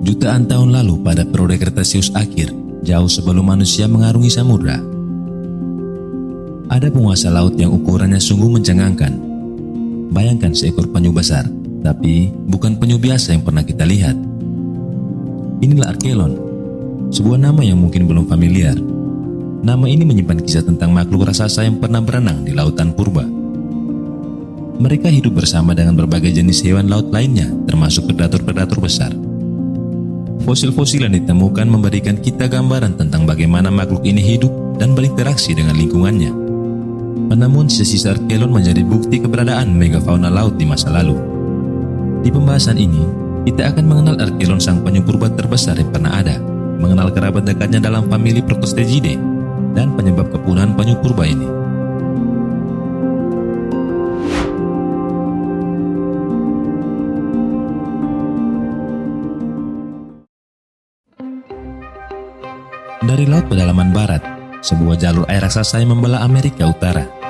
Jutaan tahun lalu pada periode Kretasius akhir, jauh sebelum manusia mengarungi samudra, ada penguasa laut yang ukurannya sungguh mencengangkan. Bayangkan seekor penyu besar, tapi bukan penyu biasa yang pernah kita lihat. Inilah Arkelon, sebuah nama yang mungkin belum familiar. Nama ini menyimpan kisah tentang makhluk raksasa yang pernah berenang di lautan purba. Mereka hidup bersama dengan berbagai jenis hewan laut lainnya, termasuk predator-predator besar. Fosil-fosil yang ditemukan memberikan kita gambaran tentang bagaimana makhluk ini hidup dan berinteraksi dengan lingkungannya. Namun sisa-sisa Arkelon menjadi bukti keberadaan megafauna laut di masa lalu. Di pembahasan ini, kita akan mengenal Arkelon, sang penyu purba terbesar yang pernah ada, mengenal kerabat dekatnya dalam famili Protostegidae, dan penyebab kepunahan penyu purba ini. Dari laut pedalaman barat, sebuah jalur air raksasa yang membelah Amerika Utara.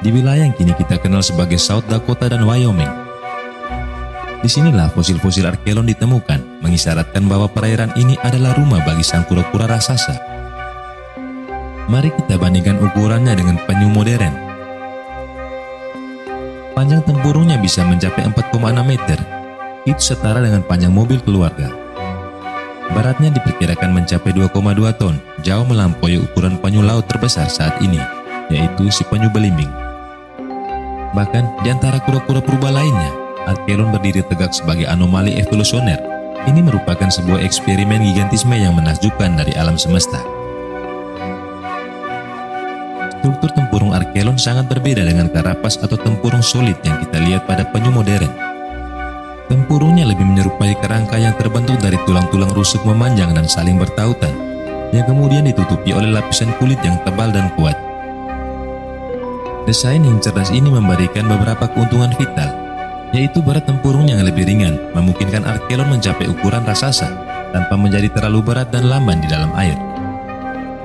Di wilayah yang kini kita kenal sebagai South Dakota dan Wyoming. Disinilah fosil-fosil Arkelon ditemukan, mengisyaratkan bahwa perairan ini adalah rumah bagi sang kura-kura raksasa. Mari kita bandingkan ukurannya dengan penyu modern. Panjang tempurungnya bisa mencapai 4,6 meter, itu setara dengan panjang mobil keluarga. Beratnya diperkirakan mencapai 2,2 ton, jauh melampaui ukuran penyu laut terbesar saat ini, yaitu si penyu belimbing. Bahkan di antara kura-kura purba lainnya, Arkelon berdiri tegak sebagai anomali evolusioner. Ini merupakan sebuah eksperimen gigantisme yang menakjubkan dari alam semesta. Struktur tempurung Arkelon sangat berbeda dengan karapas atau tempurung solid yang kita lihat pada penyu modern. Tempurungnya lebih menyerupai kerangka yang terbentuk dari tulang-tulang rusuk memanjang dan saling bertautan, yang kemudian ditutupi oleh lapisan kulit yang tebal dan kuat. Desain yang cerdas ini memberikan beberapa keuntungan vital, yaitu berat tempurung yang lebih ringan, memungkinkan Arkelon mencapai ukuran raksasa tanpa menjadi terlalu berat dan lamban di dalam air.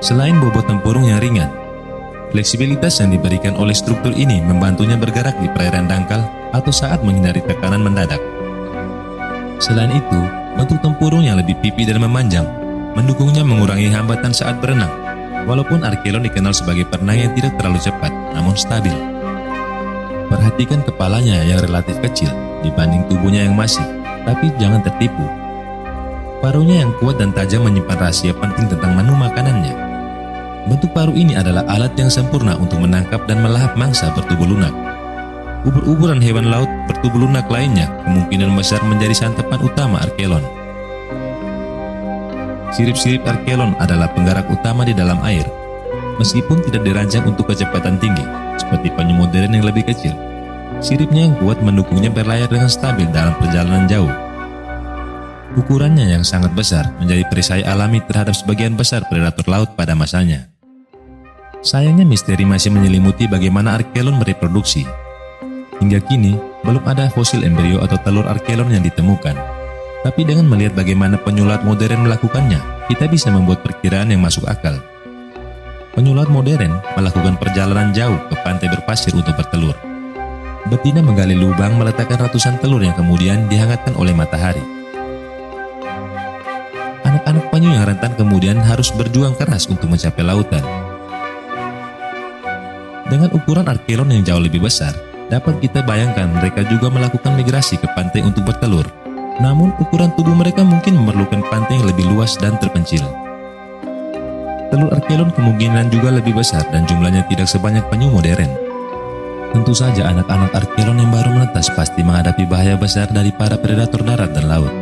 Selain bobot tempurung yang ringan, fleksibilitas yang diberikan oleh struktur ini membantunya bergerak di perairan dangkal atau saat menghindari tekanan mendadak. Selain itu, bentuk tempurung yang lebih pipi dan memanjang mendukungnya mengurangi hambatan saat berenang. Walaupun Arkelon dikenal sebagai perenang yang tidak terlalu cepat, namun stabil. Perhatikan kepalanya yang relatif kecil dibanding tubuhnya yang masif, tapi jangan tertipu. Paruhnya yang kuat dan tajam menyimpan rahasia penting tentang menu makanannya. Bentuk paruh ini adalah alat yang sempurna untuk menangkap dan melahap mangsa bertubuh lunak. Ubur-ubur dan hewan laut bertubuh lunak lainnya kemungkinan besar menjadi santapan utama Arkelon. Sirip-sirip Arkelon adalah penggerak utama di dalam air. Meskipun tidak dirancang untuk kecepatan tinggi, seperti penyu modern yang lebih kecil, siripnya yang kuat mendukungnya berlayar dengan stabil dalam perjalanan jauh. Ukurannya yang sangat besar menjadi perisai alami terhadap sebagian besar predator laut pada masanya. Sayangnya misteri masih menyelimuti bagaimana Arkelon bereproduksi. Hingga kini, belum ada fosil embrio atau telur Arkelon yang ditemukan. Tapi dengan melihat bagaimana penyu laut modern melakukannya, kita bisa membuat perkiraan yang masuk akal. Penyu laut modern melakukan perjalanan jauh ke pantai berpasir untuk bertelur. Betina menggali lubang meletakkan ratusan telur yang kemudian dihangatkan oleh matahari. Anak-anak penyu yang rentan kemudian harus berjuang keras untuk mencapai lautan. Dengan ukuran Arkelon yang jauh lebih besar, dapat kita bayangkan mereka juga melakukan migrasi ke pantai untuk bertelur. Namun ukuran tubuh mereka mungkin memerlukan pantai yang lebih luas dan terpencil. Telur Arkelon kemungkinan juga lebih besar dan jumlahnya tidak sebanyak penyu modern. Tentu saja anak-anak Arkelon yang baru menetas pasti menghadapi bahaya besar dari para predator darat dan laut.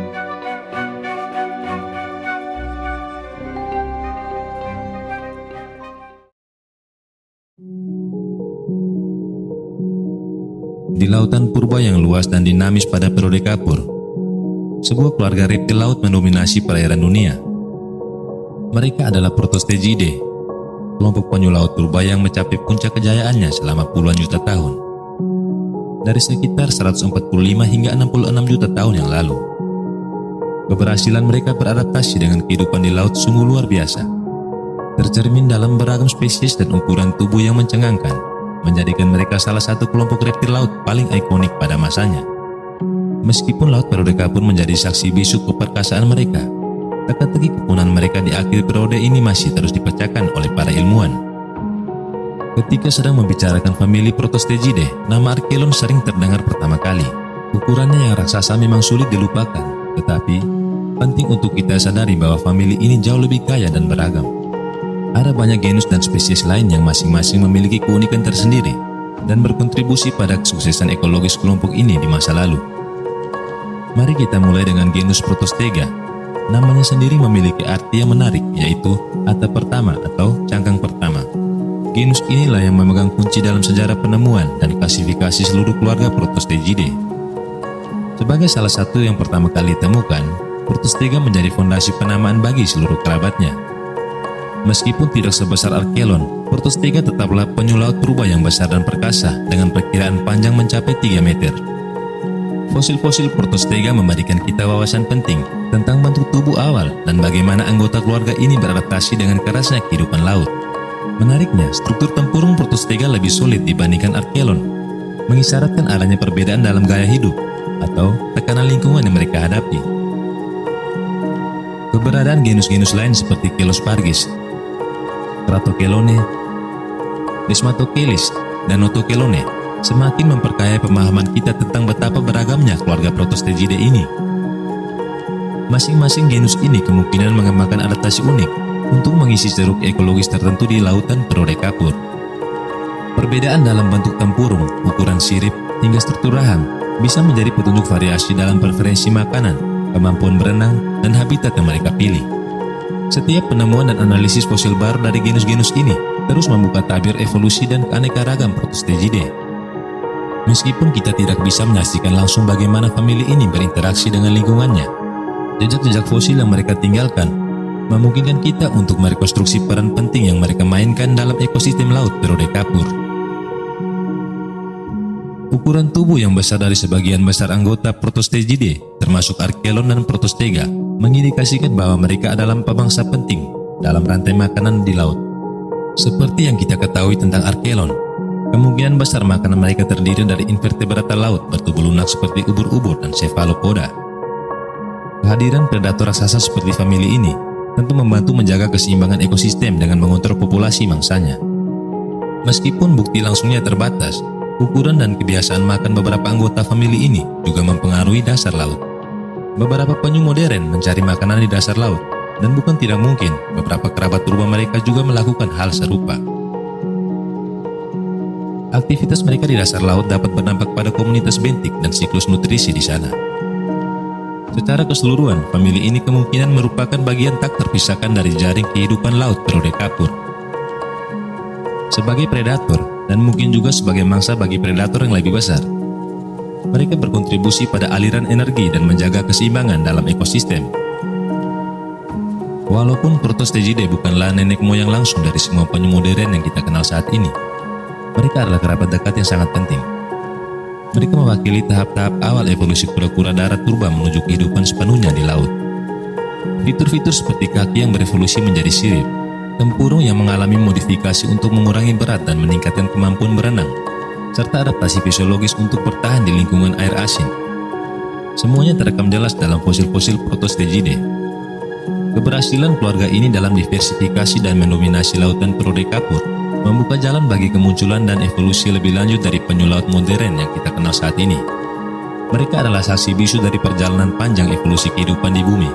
Di lautan purba yang luas dan dinamis pada periode Kapur, sebuah keluarga reptil laut mendominasi perairan dunia. Mereka adalah Protostegidae, kelompok penyu laut purba yang mencapai puncak kejayaannya selama puluhan juta tahun. Dari sekitar 145 hingga 66 juta tahun yang lalu. Keberhasilan mereka beradaptasi dengan kehidupan di laut sungguh luar biasa. Tercermin dalam beragam spesies dan ukuran tubuh yang mencengangkan, menjadikan mereka salah satu kelompok reptil laut paling ikonik pada masanya. Meskipun Laut Periode Kapur menjadi saksi bisu keperkasaan mereka, teka-teki kepunahan mereka di akhir periode ini masih terus dipecahkan oleh para ilmuwan. Ketika sedang membicarakan famili Protosteidae, nama Archelon sering terdengar pertama kali. Ukurannya yang raksasa memang sulit dilupakan, tetapi penting untuk kita sadari bahwa famili ini jauh lebih kaya dan beragam. Ada banyak genus dan spesies lain yang masing-masing memiliki keunikan tersendiri dan berkontribusi pada kesuksesan ekologis kelompok ini di masa lalu. Mari kita mulai dengan genus Protostega. Namanya sendiri memiliki arti yang menarik, yaitu atap pertama atau cangkang pertama. Genus inilah yang memegang kunci dalam sejarah penemuan dan klasifikasi seluruh keluarga Protosteidae. Sebagai salah satu yang pertama kali ditemukan, Protostega menjadi fondasi penamaan bagi seluruh kerabatnya. Meskipun tidak sebesar Archelon, Protostega tetaplah penyu laut purba yang besar dan perkasa dengan perkiraan panjang mencapai 3 meter. Fosil-fosil Protostega memberikan kita wawasan penting tentang bentuk tubuh awal dan bagaimana anggota keluarga ini beradaptasi dengan kerasnya kehidupan laut. Menariknya, struktur tempurung Protostega lebih solid dibandingkan Archelon, mengisyaratkan adanya perbedaan dalam gaya hidup atau tekanan lingkungan yang mereka hadapi. Keberadaan genus-genus lain seperti Kelospargis, Stratochelone, Desmatocheles, dan Notochelone semakin memperkaya pemahaman kita tentang betapa beragamnya keluarga Protosteidae ini. Masing-masing genus ini kemungkinan mengembangkan adaptasi unik untuk mengisi ceruk ekologis tertentu di lautan periode Kapur. Perbedaan dalam bentuk tempurung, ukuran sirip, hingga struktur rahang bisa menjadi petunjuk variasi dalam preferensi makanan, kemampuan berenang, dan habitat yang mereka pilih. Setiap penemuan dan analisis fosil baru dari genus-genus ini terus membuka tabir evolusi dan keanekaragam Protosteidae. Meskipun kita tidak bisa menyaksikan langsung bagaimana famili ini berinteraksi dengan lingkungannya, jejak-jejak fosil yang mereka tinggalkan memungkinkan kita untuk merekonstruksi peran penting yang mereka mainkan dalam ekosistem laut periode Kapur. Ukuran tubuh yang besar dari sebagian besar anggota Protosteidae, termasuk Archelon dan Protostega, mengindikasikan bahwa mereka adalah pemangsa penting dalam rantai makanan di laut. Seperti yang kita ketahui tentang Archelon, kemungkinan besar makanan mereka terdiri dari invertebrata laut bertubuh lunak seperti ubur-ubur dan cephalopoda. Kehadiran predator raksasa seperti famili ini tentu membantu menjaga keseimbangan ekosistem dengan mengontrol populasi mangsanya. Meskipun bukti langsungnya terbatas, ukuran dan kebiasaan makan beberapa anggota famili ini juga mempengaruhi dasar laut. Beberapa penyu modern mencari makanan di dasar laut, dan bukan tidak mungkin beberapa kerabat purba mereka juga melakukan hal serupa. Aktivitas mereka di dasar laut dapat berdampak pada komunitas bentik dan siklus nutrisi di sana. Secara keseluruhan, famili ini kemungkinan merupakan bagian tak terpisahkan dari jaring kehidupan laut periode Kapur. Sebagai predator, dan mungkin juga sebagai mangsa bagi predator yang lebih besar, mereka berkontribusi pada aliran energi dan menjaga keseimbangan dalam ekosistem. Walaupun Protosteidae bukanlah nenek moyang langsung dari semua penyu modern yang kita kenal saat ini, mereka adalah kerabat dekat yang sangat penting. Mereka mewakili tahap-tahap awal evolusi kura-kura darat purba menuju kehidupan sepenuhnya di laut. Fitur-fitur seperti kaki yang berevolusi menjadi sirip, tempurung yang mengalami modifikasi untuk mengurangi berat dan meningkatkan kemampuan berenang, serta adaptasi fisiologis untuk bertahan di lingkungan air asin. Semuanya terekam jelas dalam fosil-fosil Protosteidae. Keberhasilan keluarga ini dalam diversifikasi dan mendominasi lautan periode Kapur membuka jalan bagi kemunculan dan evolusi lebih lanjut dari penyu laut modern yang kita kenal saat ini. Mereka adalah saksi bisu dari perjalanan panjang evolusi kehidupan di bumi.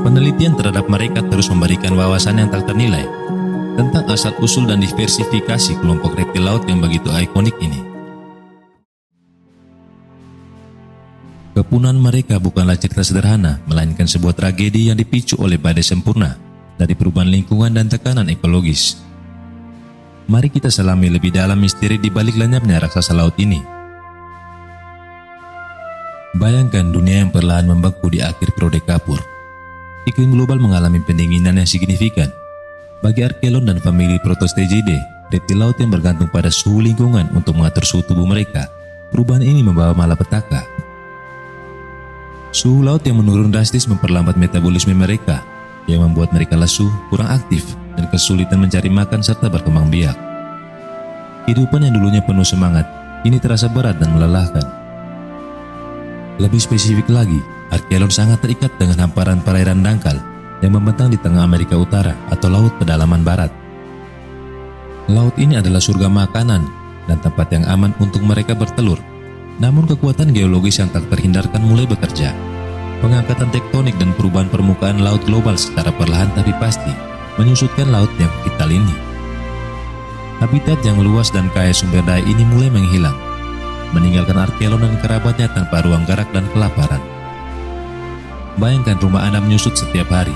Penelitian terhadap mereka terus memberikan wawasan yang tak ternilai tentang asal-usul dan diversifikasi kelompok reptil laut yang begitu ikonik ini. Kepunahan mereka bukanlah cerita sederhana, melainkan sebuah tragedi yang dipicu oleh badai sempurna dari perubahan lingkungan dan tekanan ekologis. Mari kita selami lebih dalam misteri di balik lenyapnya raksasa laut ini. Bayangkan dunia yang perlahan membeku di akhir periode Kapur. Iklim global mengalami pendinginan yang signifikan. Bagi Archelon dan famili Protosteidae, reptil laut yang bergantung pada suhu lingkungan untuk mengatur suhu tubuh mereka, perubahan ini membawa malapetaka. Suhu laut yang menurun drastis memperlambat metabolisme mereka, yang membuat mereka lesu, kurang aktif, dan kesulitan mencari makan serta berkembang biak. Kehidupan yang dulunya penuh semangat, kini terasa berat dan melelahkan. Lebih spesifik lagi, Archelon sangat terikat dengan hamparan perairan dangkal yang membentang di tengah Amerika Utara atau Laut Pedalaman Barat. Laut ini adalah surga makanan dan tempat yang aman untuk mereka bertelur. Namun kekuatan geologis yang tak terhindarkan mulai bekerja. Pengangkatan tektonik dan perubahan permukaan laut global secara perlahan tapi pasti menyusutkan laut yang vital ini. Habitat yang luas dan kaya sumber daya ini mulai menghilang, meninggalkan Archelon dan kerabatnya tanpa ruang gerak dan kelaparan. Bayangkan rumah Anda menyusut setiap hari,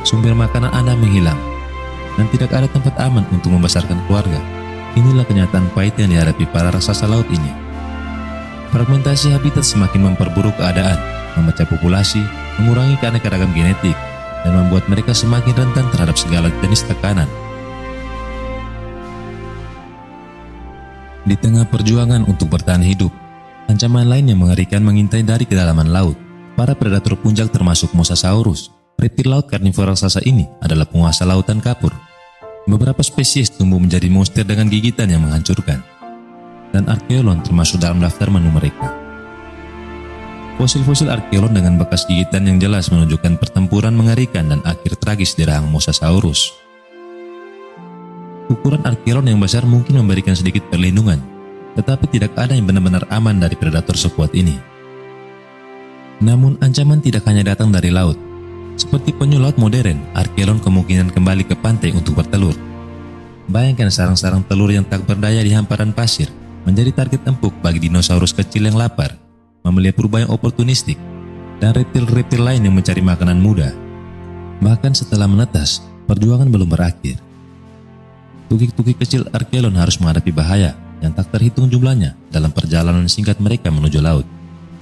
sumber makanan Anda menghilang, dan tidak ada tempat aman untuk membesarkan keluarga. Inilah kenyataan pahit yang dihadapi para raksasa laut ini. Fragmentasi habitat semakin memperburuk keadaan, memecah populasi, mengurangi keanekaragaman genetik, dan membuat mereka semakin rentan terhadap segala jenis tekanan. Di tengah perjuangan untuk bertahan hidup, ancaman lain yang mengerikan mengintai dari kedalaman laut. Para predator puncak termasuk Mosasaurus, reptil laut karnivora raksasa ini adalah penguasa lautan kapur. Beberapa spesies tumbuh menjadi monster dengan gigitan yang menghancurkan, dan Archelon termasuk dalam daftar menu mereka. Fosil-fosil Archelon dengan bekas gigitan yang jelas menunjukkan pertempuran mengerikan dan akhir tragis di rahang Mosasaurus. Ukuran Archelon yang besar mungkin memberikan sedikit perlindungan, tetapi tidak ada yang benar-benar aman dari predator sekuat ini. Namun ancaman tidak hanya datang dari laut. Seperti penyu laut modern, Archelon kemungkinan kembali ke pantai untuk bertelur. Bayangkan sarang-sarang telur yang tak berdaya di hamparan pasir menjadi target empuk bagi dinosaurus kecil yang lapar, mamalia purba yang oportunistik, dan reptil-reptil lain yang mencari makanan mudah. Bahkan setelah menetas, perjuangan belum berakhir. Tukik-tukik kecil Archelon harus menghadapi bahaya yang tak terhitung jumlahnya dalam perjalanan singkat mereka menuju laut.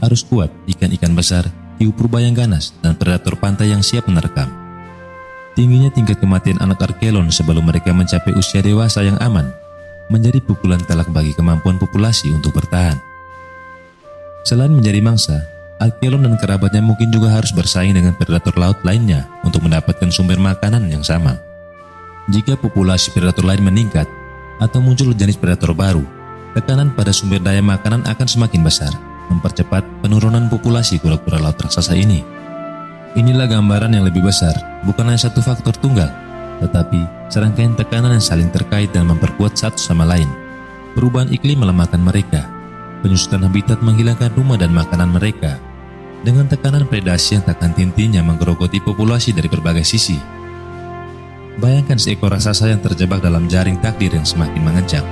Harus kuat ikan-ikan besar, hiu purba yang ganas, dan predator pantai yang siap menerkam. Tingginya tingkat kematian anak Archelon sebelum mereka mencapai usia dewasa yang aman menjadi pukulan telak bagi kemampuan populasi untuk bertahan. Selain menjadi mangsa, Archelon dan kerabatnya mungkin juga harus bersaing dengan predator laut lainnya untuk mendapatkan sumber makanan yang sama. Jika populasi predator lain meningkat atau muncul jenis predator baru, tekanan pada sumber daya makanan akan semakin besar, mempercepat penurunan populasi kura-kura laut raksasa ini. Inilah gambaran yang lebih besar, bukan hanya satu faktor tunggal, tetapi serangkaian tekanan yang saling terkait dan memperkuat satu sama lain. Perubahan iklim melemahkan mereka, penyusutan habitat menghilangkan rumah dan makanan mereka, dengan tekanan predasi yang tak henti-hentinya menggerogoti populasi dari berbagai sisi. Bayangkan seekor raksasa yang terjebak dalam jaring takdir yang semakin mengencang.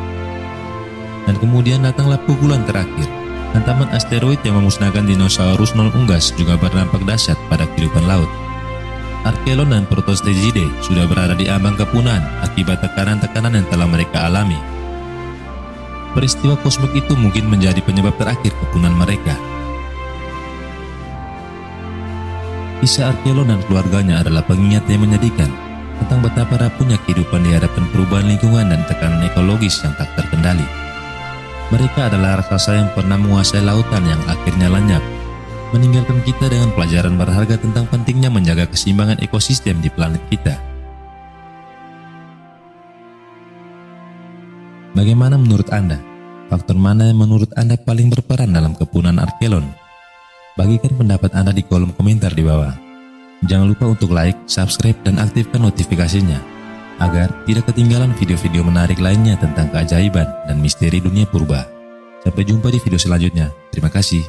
Dan kemudian datanglah pukulan terakhir. Hantaman asteroid yang memusnahkan dinosaurus non-unggas juga berdampak dahsyat pada kehidupan laut. Archelon dan Protostegidae sudah berada di ambang kepunahan akibat tekanan-tekanan yang telah mereka alami. Peristiwa kosmik itu mungkin menjadi penyebab terakhir kepunahan mereka. Kisah Archelon dan keluarganya adalah pengingat yang menyedihkan tentang betapa rapuhnya kehidupan di hadapan perubahan lingkungan dan tekanan ekologis yang tak terkendali. Mereka adalah raksasa yang pernah menguasai lautan yang akhirnya lenyap, meninggalkan kita dengan pelajaran berharga tentang pentingnya menjaga keseimbangan ekosistem di planet kita. Bagaimana menurut Anda? Faktor mana yang menurut Anda paling berperan dalam kepunahan Archelon? Bagikan pendapat Anda di kolom komentar di bawah. Jangan lupa untuk like, subscribe, dan aktifkan notifikasinya agar tidak ketinggalan video-video menarik lainnya tentang keajaiban dan misteri dunia purba. Sampai jumpa di video selanjutnya. Terima kasih.